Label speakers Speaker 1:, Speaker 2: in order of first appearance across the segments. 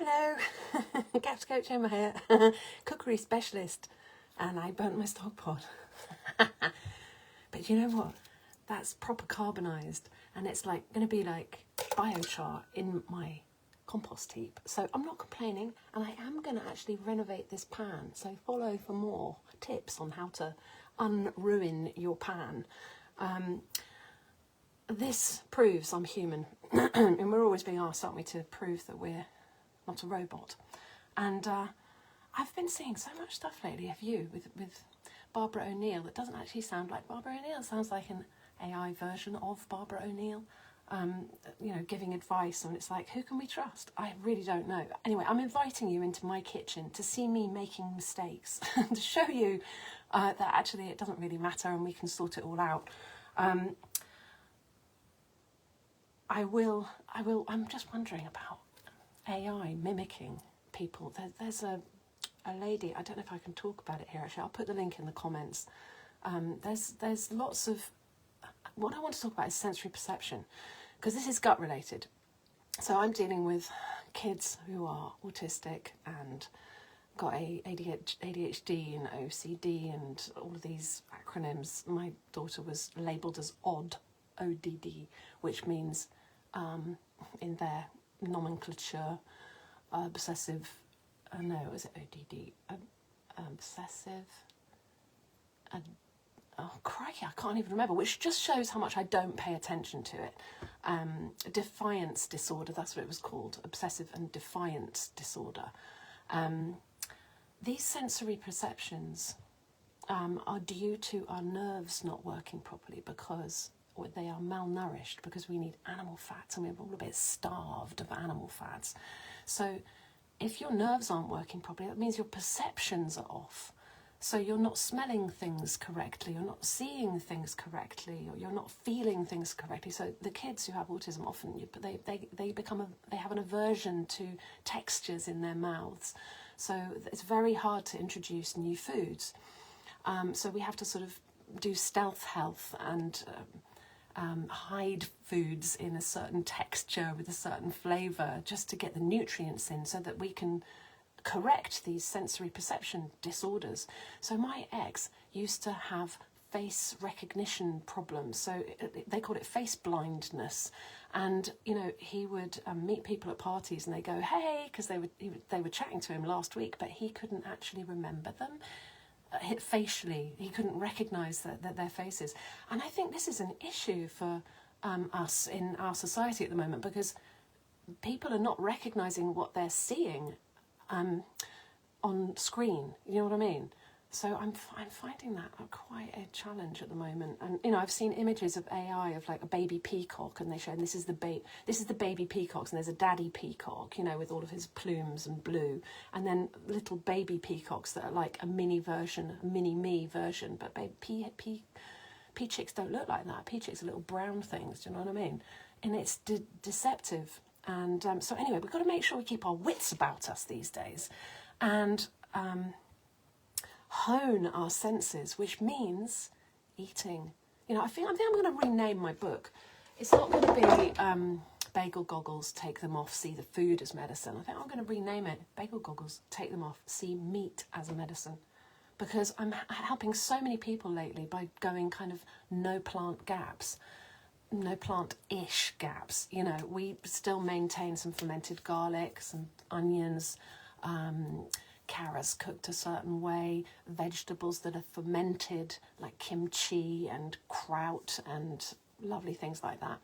Speaker 1: Hello, Couch Coach Emma here, cookery specialist, and I burnt my stock pot. But you know what? That's proper carbonised, and it's like going to be like biochar in my compost heap. So I'm not complaining, and I am going to actually renovate this pan. So follow for more tips on how to unruin your pan. This proves I'm human, and we're always being asked, aren't we, to prove that we're not a robot. And I've been seeing so much stuff lately of you with Barbara O'Neill that doesn't actually sound like Barbara O'Neill. It sounds like an AI version of Barbara O'Neill, giving advice, and it's like, who can we trust? I really don't know. Anyway, I'm inviting you into my kitchen to see me making mistakes, to show you that actually it doesn't really matter and we can sort it all out. I'm just wondering about AI mimicking people. There's a lady, I don't know if I can talk about it here actually, I'll put the link in the comments. There's lots of, what I want to talk about is sensory perception, because this is gut related. So I'm dealing with kids who are autistic and got ADHD and OCD and all of these acronyms. My daughter was labelled as ODD, which means in their nomenclature, obsessive, is it ODD? Obsessive, oh crikey, I can't even remember, which just shows how much I don't pay attention to it. Defiance disorder, that's what it was called, obsessive and defiance disorder. These sensory perceptions are due to our nerves not working properly because they are malnourished, because we need animal fats and we're all a bit starved of animal fats. So if your nerves aren't working properly, that means your perceptions are off. So you're not smelling things correctly, you're not seeing things correctly, or you're not feeling things correctly. So the kids who have autism often, they have an aversion to textures in their mouths. So it's very hard to introduce new foods. So we have to sort of do stealth health and hide foods in a certain texture with a certain flavour just to get the nutrients in so that we can correct these sensory perception disorders. So my ex used to have face recognition problems, so they called it face blindness, and he would meet people at parties and they go, hey, because they were chatting to him last week, but he couldn't actually remember them. Facially, he couldn't recognise their faces. And I think this is an issue for us in our society at the moment, because people are not recognising what they're seeing on screen, you know what I mean? So I'm finding that quite a challenge at the moment. And I've seen images of AI of like a baby peacock, and they show, and this is the baby peacocks, and there's a daddy peacock, with all of his plumes and blue, and then little baby peacocks that are like a mini me version. But pea chicks don't look like that. Pea chicks are little brown things. Do you know what I mean? And it's deceptive. And so anyway, we've got to make sure we keep our wits about us these days, and hone our senses, which means eating. I think I'm going to rename my book. It's not going to be Bagel Goggles, Take Them Off, See the Food as Medicine. I think I'm going to rename it Bagel Goggles, Take Them Off, See Meat as Medicine, because I'm helping so many people lately by going kind of no plant-ish gaps. We still maintain some fermented garlic, some onions, carrots cooked a certain way, vegetables that are fermented like kimchi and kraut and lovely things like that.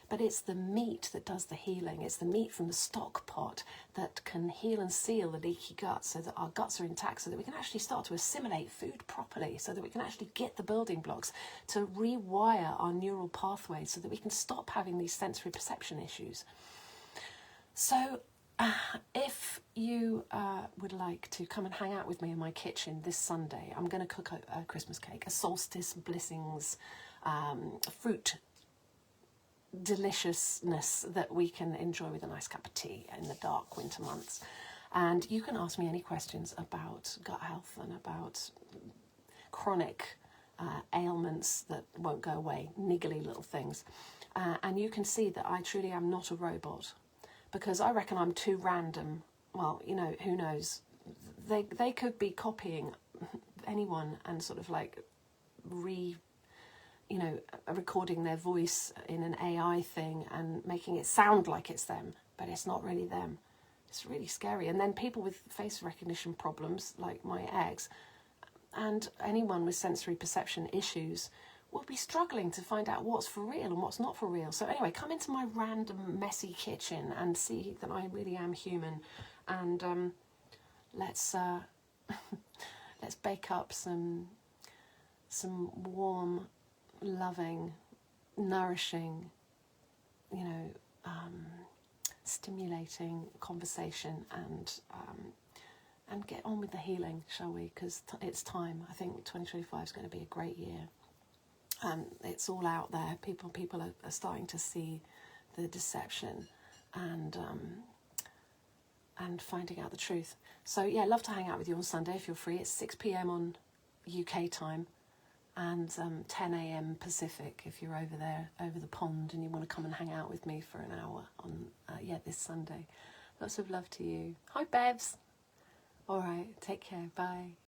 Speaker 1: But it's the meat that does the healing. It's the meat from the stock pot that can heal and seal the leaky gut so that our guts are intact, so that we can actually start to assimilate food properly, so that we can actually get the building blocks to rewire our neural pathways so that we can stop having these sensory perception issues. So if you would like to come and hang out with me in my kitchen this Sunday, I'm going to cook a Christmas cake, a solstice blessings fruit deliciousness that we can enjoy with a nice cup of tea in the dark winter months. And you can ask me any questions about gut health and about chronic ailments that won't go away, niggly little things. And you can see that I truly am not a robot, because I reckon I'm too random. Well, you know, who knows? They could be copying anyone and sort of like recording their voice in an AI thing and making it sound like it's them, but it's not really them. It's really scary. And then people with face recognition problems, like my ex, and anyone with sensory perception issues, will be struggling to find out what's for real and what's not for real. So anyway, come into my random messy kitchen and see that I really am human, and let's let's bake up some warm, loving, nourishing, stimulating conversation, and get on with the healing, shall we? Because it's time. I think 2025 is going to be a great year. It's all out there. People are starting to see the deception and finding out the truth. So yeah, love to hang out with you on Sunday if you're free. It's 6 p.m. on UK time and 10 a.m. Pacific if you're over there, over the pond, and you want to come and hang out with me for an hour on this Sunday. Lots of love to you. Hi, Bevs. All right, take care. Bye.